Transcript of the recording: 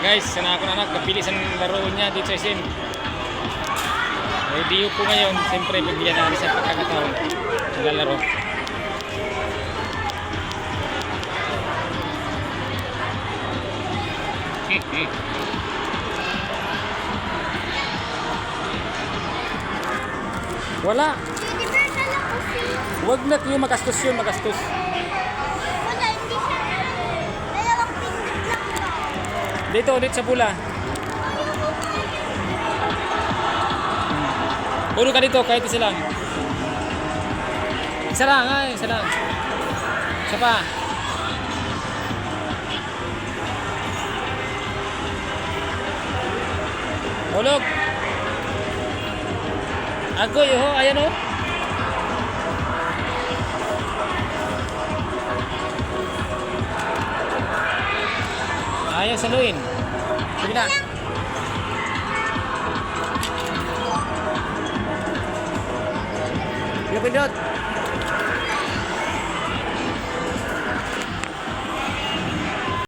Guys, sana ako na nagkapilis ang laro niya dito sa SM. Eh, di po ngayon, siyempre bigyan na siya pagkakataon. Naglalaro. Wala. Huwag na yung magastos yun, magastos. Wala, hindi siya. Dalawang pindot lang ba? Dito, ulit sa pula. Ulo ka dito, kahit isa lang. Isa lang, ay, isa lang. Isa pa. Ulog. Agoy, ho, ayan ho. Ayaw saluin. Sige na. Yung pindot.